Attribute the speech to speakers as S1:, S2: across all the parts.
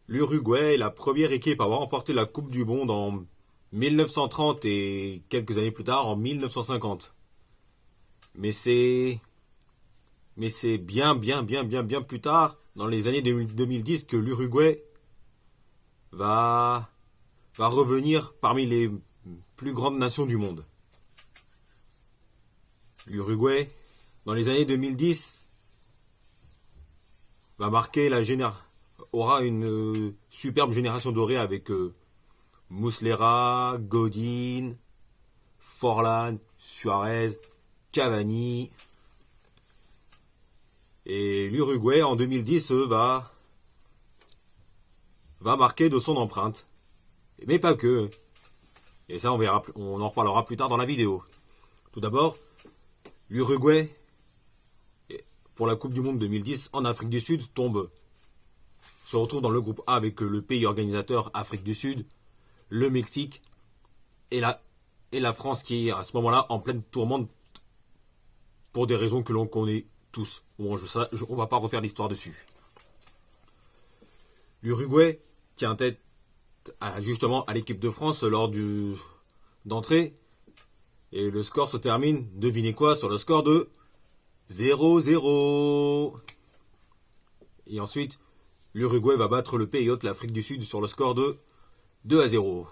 S1: L'Uruguay est la première équipe à avoir remporté la Coupe du Monde en 1930 et quelques années plus tard en 1950. Mais c'est bien plus tard, dans les années 2010, que l'Uruguay va revenir parmi les plus grandes nations du monde. L'Uruguay, dans les années 2010, va marquer aura une superbe génération dorée avec Muslera, Godin, Forlán, Suarez, Cavani. Et l'Uruguay en 2010 va marquer de son empreinte. Mais pas que. Et ça, on en reparlera plus tard dans la vidéo. Tout d'abord, l'Uruguay, pour la Coupe du Monde 2010 en Afrique du Sud, se retrouve dans le groupe A avec le pays organisateur Afrique du Sud, le Mexique et la France qui est à ce moment-là en pleine tourmente pour des raisons que l'on connaît tous. Bon, on va pas refaire l'histoire dessus. L'Uruguay tient tête justement à l'équipe de France lors d'entrée. Et le score se termine, devinez quoi, sur le score de 0-0. Et ensuite, l'Uruguay va battre le pays hôte, l'Afrique du Sud, sur le score de 2-0.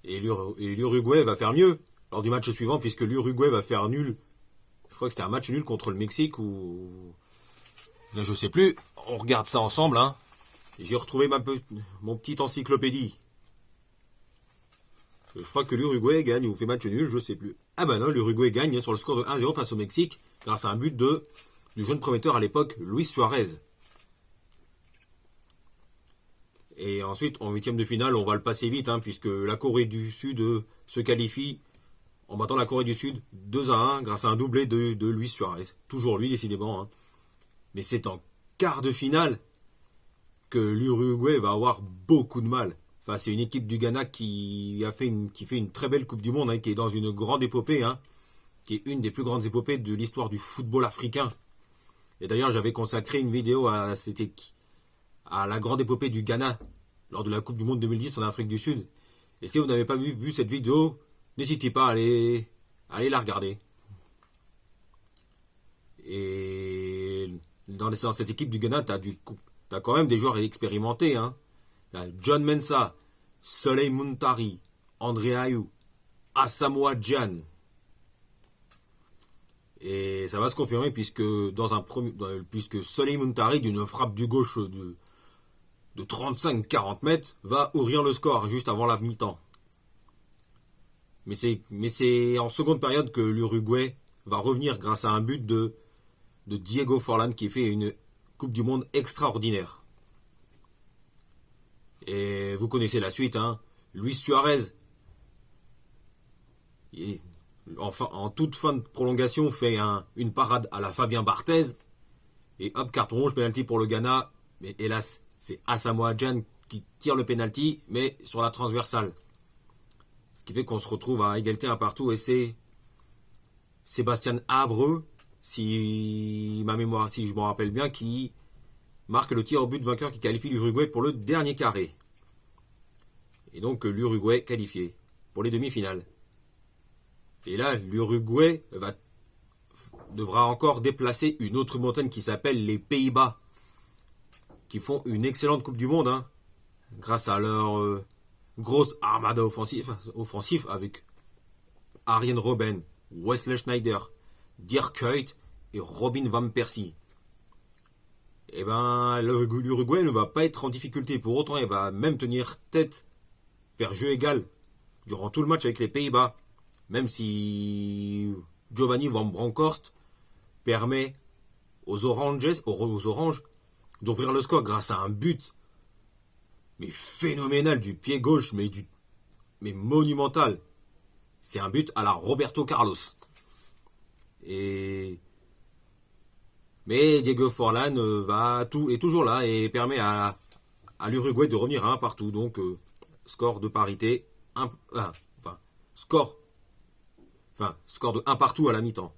S1: Et l'Uruguay va faire mieux lors du match suivant, puisque l'Uruguay va faire nul. Je crois que c'était un match nul contre le Mexique ou... Là, je sais plus. On regarde ça ensemble. Hein. J'ai retrouvé mon petite encyclopédie. Je crois que l'Uruguay gagne ou fait match nul, je sais plus. Ah ben non, l'Uruguay gagne sur le score de 1-0 face au Mexique grâce à un but du jeune prometteur à l'époque, Luis Suarez. Et ensuite, en huitième de finale, on va le passer vite, hein, puisque la Corée du Sud se qualifie en battant la Corée du Sud 2-1 grâce à un doublé de Luis Suarez. Toujours lui, décidément. Hein. Mais c'est en quart de finale que l'Uruguay va avoir beaucoup de mal. Enfin, c'est une équipe du Ghana qui fait une très belle Coupe du Monde, hein, qui est dans une grande épopée, hein, qui est une des plus grandes épopées de l'histoire du football africain. Et d'ailleurs, j'avais consacré une vidéo à la grande épopée du Ghana lors de la Coupe du Monde 2010 en Afrique du Sud. Et si vous n'avez pas vu cette vidéo, n'hésitez pas à aller la regarder. Et dans cette équipe du Ghana, t'as quand même des joueurs expérimentés, hein. John Mensah, Soleil Muntari, André Ayew, Asamoah Gyan. Et ça va se confirmer puisque Soleil Muntari, d'une frappe du gauche de 35-40 mètres, va ouvrir le score juste avant la mi-temps. Mais c'est en seconde période que l'Uruguay va revenir grâce à un but de Diego Forlán qui fait une Coupe du Monde extraordinaire. Et vous connaissez la suite, hein. Luis Suarez, en toute fin de prolongation, fait une parade à la Fabien Barthez. Et hop, carton rouge, penalty pour le Ghana. Mais hélas, c'est Asamoah Gyan qui tire le penalty, mais sur la transversale. Ce qui fait qu'on se retrouve à égalité un partout. Et c'est Sébastien Habreux, si je me rappelle bien, qui marque le tir au but vainqueur qui qualifie l'Uruguay pour le dernier carré. Et donc l'Uruguay qualifié pour les demi-finales. Et là, l'Uruguay devra encore déplacer une autre montagne qui s'appelle les Pays-Bas, qui font une excellente Coupe du Monde, hein, grâce à leur grosse armada offensif avec Arjen Robben, Wesley Sneijder, Dirk Kuyt et Robin van Persie. Et ben, l'Uruguay ne va pas être en difficulté. Pour autant, il va même tenir tête, faire jeu égal durant tout le match avec les Pays-Bas. Même si Giovanni Van Bronckhorst permet aux Oranges d'ouvrir le score grâce à un but mais phénoménal du pied gauche, mais monumental. C'est un but à la Roberto Carlos. Mais Diego Forlán est toujours là et permet à l'Uruguay de revenir à un partout. Donc, score de parité, score de 1 partout à la mi-temps.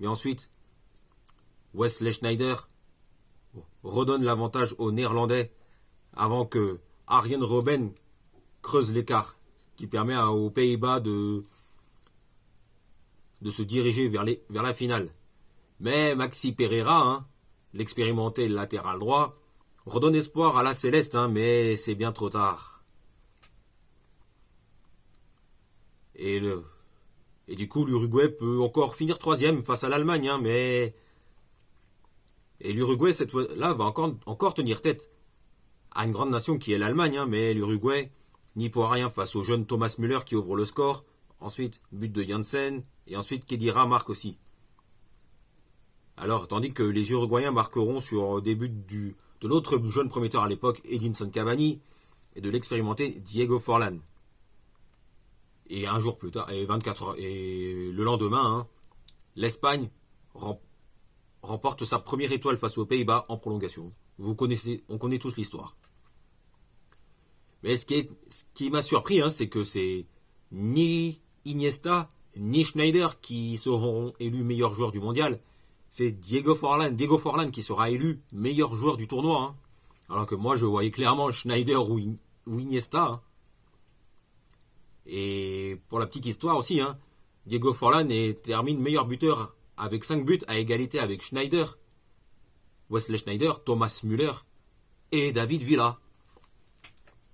S1: Mais ensuite, Wesley Sneijder redonne l'avantage aux Néerlandais avant que Arjen Robben creuse l'écart, ce qui permet aux Pays-Bas de se diriger vers la finale. Mais Maxi Pereira, l'expérimenté latéral droit, redonne espoir à la Céleste, mais c'est bien trop tard. Et du coup, l'Uruguay peut encore finir troisième face à l'Allemagne, et l'Uruguay, cette fois-là, va encore tenir tête à une grande nation qui est l'Allemagne, mais l'Uruguay n'y pourra rien face au jeune Thomas Müller qui ouvre le score. Ensuite, but de Janssen, et ensuite Khedira marque aussi. Alors, tandis que les Uruguayens marqueront sur des buts de l'autre jeune prometteur à l'époque, Edinson Cavani, et de l'expérimenté Diego Forlán. Et un jour plus tard, et 24 heures, et le lendemain, l'Espagne remporte sa première étoile face aux Pays-Bas en prolongation. On connaît tous l'histoire. Mais ce qui m'a surpris, c'est que c'est ni Iniesta ni Schneider qui seront élus meilleurs joueurs du mondial. C'est Diego Forlán qui sera élu meilleur joueur du tournoi. Alors que moi, je voyais clairement Schneider ou Iniesta. Et pour la petite histoire aussi, Diego Forlán termine meilleur buteur avec 5 buts à égalité avec Schneider, Wesley Schneider, Thomas Müller et David Villa.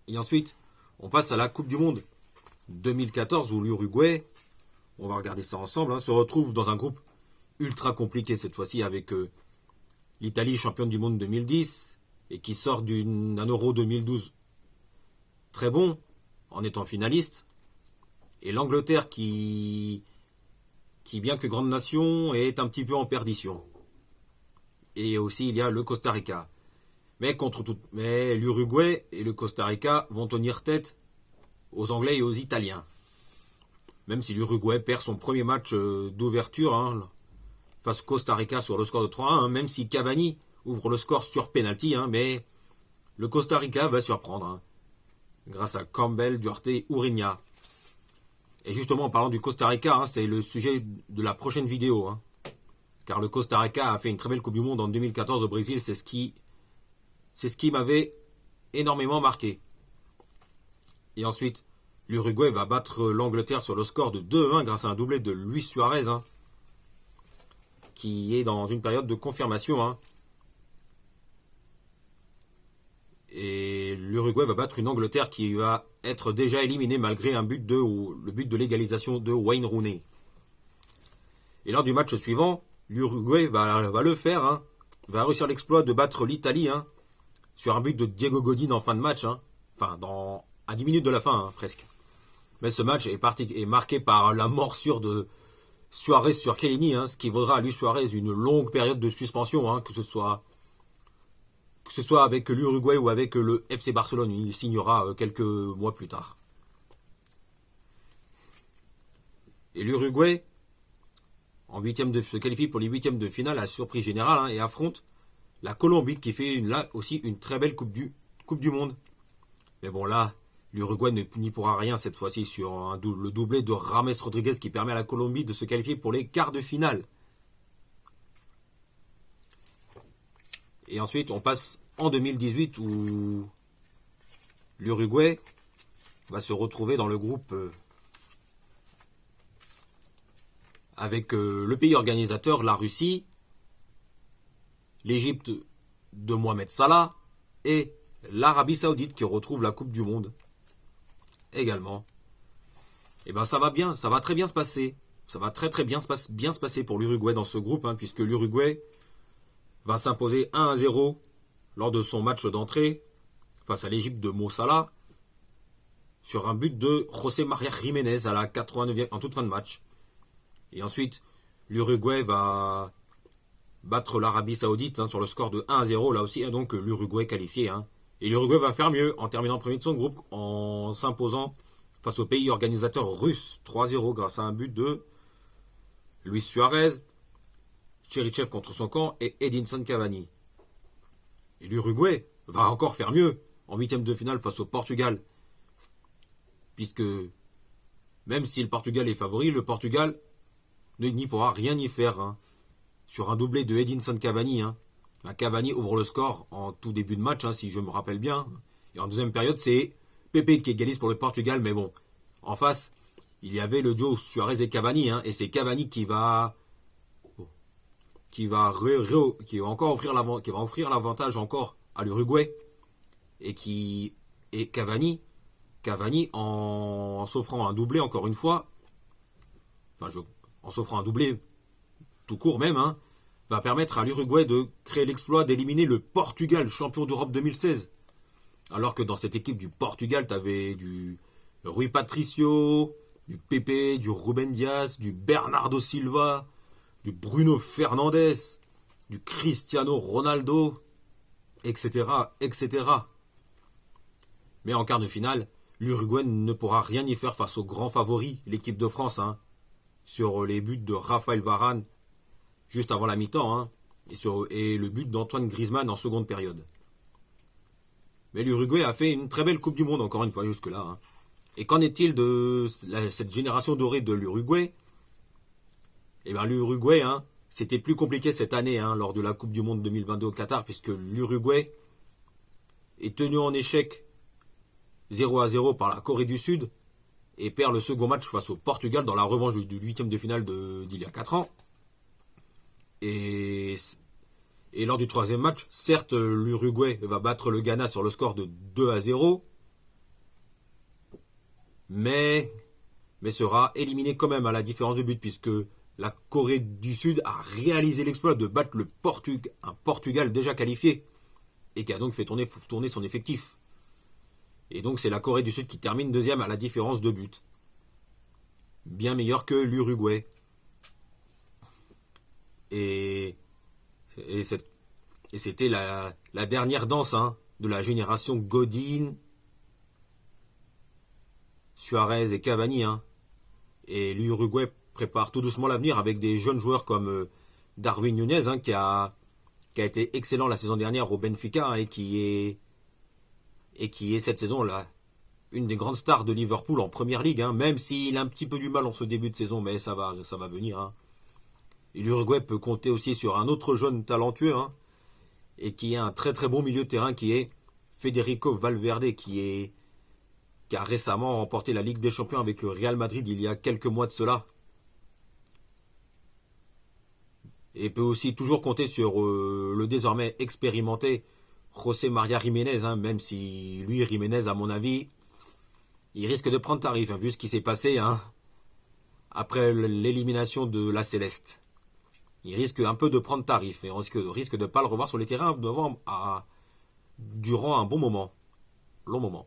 S1: Et ensuite, on passe à la Coupe du Monde 2014 où l'Uruguay, on va regarder ça ensemble, se retrouve dans un groupe ultra compliqué cette fois-ci avec l'Italie championne du monde 2010 et qui sort d'un Euro 2012 très bon en étant finaliste, et l'Angleterre qui bien que grande nation est un petit peu en perdition. Et aussi il y a le Costa Rica. Mais l'Uruguay et le Costa Rica vont tenir tête aux Anglais et aux Italiens. Même si l'Uruguay perd son premier match d'ouverture face au Costa Rica sur le score de 3-1, même si Cavani ouvre le score sur penalty, mais le Costa Rica va surprendre grâce à Campbell, Duarte, Urinha. Et justement, en parlant du Costa Rica, c'est le sujet de la prochaine vidéo. Car le Costa Rica a fait une très belle Coupe du Monde en 2014 au Brésil. C'est ce qui m'avait énormément marqué. Et ensuite, l'Uruguay va battre l'Angleterre sur le score de 2-1 grâce à un doublé de Luis Suarez, qui est dans une période de confirmation. Et l'Uruguay va battre une Angleterre qui va être déjà éliminée malgré le but de l'égalisation de Wayne Rooney. Et lors du match suivant, l'Uruguay va le faire, va réussir l'exploit de battre l'Italie sur un but de Diego Godin en fin de match, à 10 minutes de la fin, presque. Mais ce match est marqué par la morsure de Suarez sur Chiellini, ce qui vaudra à Luis Suarez une longue période de suspension, que ce soit avec l'Uruguay ou avec le FC Barcelone. Il signera quelques mois plus tard. Et l'Uruguay se qualifie pour les huitièmes de finale à surprise générale, et affronte la Colombie qui fait là aussi une très belle coupe du Monde. Mais bon, là, l'Uruguay n'y pourra rien cette fois-ci sur le doublé de Rames Rodriguez qui permet à la Colombie de se qualifier pour les quarts de finale. Et ensuite, on passe en 2018 où l'Uruguay va se retrouver dans le groupe avec le pays organisateur, la Russie, l'Égypte de Mohamed Salah et l'Arabie Saoudite qui retrouve la Coupe du Monde également. Et ça va très bien se passer. Ça va très bien se passer pour l'Uruguay dans ce groupe, puisque l'Uruguay va s'imposer 1-0 lors de son match d'entrée face à l'Égypte de Mo Salah sur un but de José María Jiménez à la 89e en toute fin de match. Et ensuite, l'Uruguay va battre l'Arabie Saoudite sur le score de 1-0 là aussi, donc l'Uruguay qualifié. Et l'Uruguay va faire mieux en terminant premier de son groupe en s'imposant face au pays organisateur russe 3-0 grâce à un but de Luis Suarez, Cherichev contre son camp et Edinson Cavani. Et l'Uruguay va encore faire mieux en huitième de finale face au Portugal. Puisque même si le Portugal est favori, le Portugal n'y pourra rien y faire. Sur un doublé de Edinson Cavani, un Cavani ouvre le score en tout début de match, si je me rappelle bien. Et en deuxième période, c'est Pepe qui égalise pour le Portugal. Mais bon, en face, il y avait le duo Suarez et Cavani. Et c'est Cavani qui va encore offrir l'avantage encore à l'Uruguay. Et Cavani en s'offrant un doublé encore une fois, en s'offrant un doublé tout court même, va permettre à l'Uruguay de créer l'exploit d'éliminer le Portugal, champion d'Europe 2016. Alors que dans cette équipe du Portugal, tu avais du Rui Patricio, du Pepe, du Ruben Dias, du Bernardo Silva, du Bruno Fernandes, du Cristiano Ronaldo, etc., etc. Mais en quart de finale, l'Uruguay ne pourra rien y faire face au grand favori, l'équipe de France, sur les buts de Raphaël Varane juste avant la mi-temps, et le but d'Antoine Griezmann en seconde période. Mais l'Uruguay a fait une très belle Coupe du Monde, encore une fois, jusque-là. Et qu'en est-il de cette génération dorée de l'Uruguay? Eh bien, l'Uruguay, c'était plus compliqué cette année, lors de la Coupe du Monde 2022 au Qatar, puisque l'Uruguay est tenu en échec 0-0 par la Corée du Sud et perd le second match face au Portugal dans la revanche du 8e de finale d'il y a 4 ans. Et lors du troisième match, certes, l'Uruguay va battre le Ghana sur le score de 2-0, mais sera éliminé quand même à la différence de but, puisque la Corée du Sud a réalisé l'exploit de battre un Portugal déjà qualifié, et qui a donc fait tourner son effectif. Et donc c'est la Corée du Sud qui termine deuxième à la différence de but. Bien meilleur que l'Uruguay. Et c'était la dernière danse de la génération Godin, Suarez et Cavani. Et l'Uruguay prépare tout doucement l'avenir avec des jeunes joueurs comme Darwin Núñez, qui a été excellent la saison dernière au Benfica, et qui est cette saison-là une des grandes stars de Liverpool en Première Ligue, même s'il a un petit peu du mal en ce début de saison, mais ça va venir. Et l'Uruguay peut compter aussi sur un autre jeune talentueux, et qui est un très très bon milieu de terrain, qui est Federico Valverde, qui a récemment remporté la Ligue des Champions avec le Real Madrid il y a quelques mois de cela. Et peut aussi toujours compter sur le désormais expérimenté José María Jiménez, même si lui, Jiménez, à mon avis, il risque de prendre tarif, vu ce qui s'est passé après l'élimination de la Céleste. Il risque un peu de prendre tarif, et on risque de ne pas le revoir sur les terrains durant un bon moment. Long moment.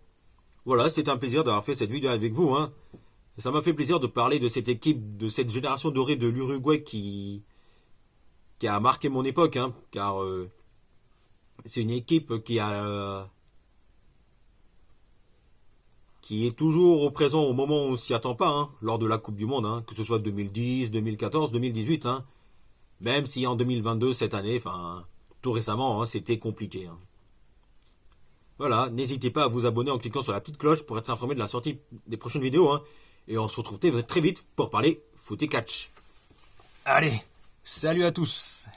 S1: Voilà, c'était un plaisir d'avoir fait cette vidéo avec vous. Ça m'a fait plaisir de parler de cette équipe, de cette génération dorée de l'Uruguay qui a marqué mon époque, car c'est une équipe qui est toujours au présent au moment où on s'y attend pas, lors de la Coupe du Monde, que ce soit 2010, 2014, 2018, même si en 2022, cette année, tout récemment, c'était compliqué. Voilà, n'hésitez pas à vous abonner en cliquant sur la petite cloche pour être informé de la sortie des prochaines vidéos, et on se retrouve très vite pour parler foot et catch. Allez, salut à tous.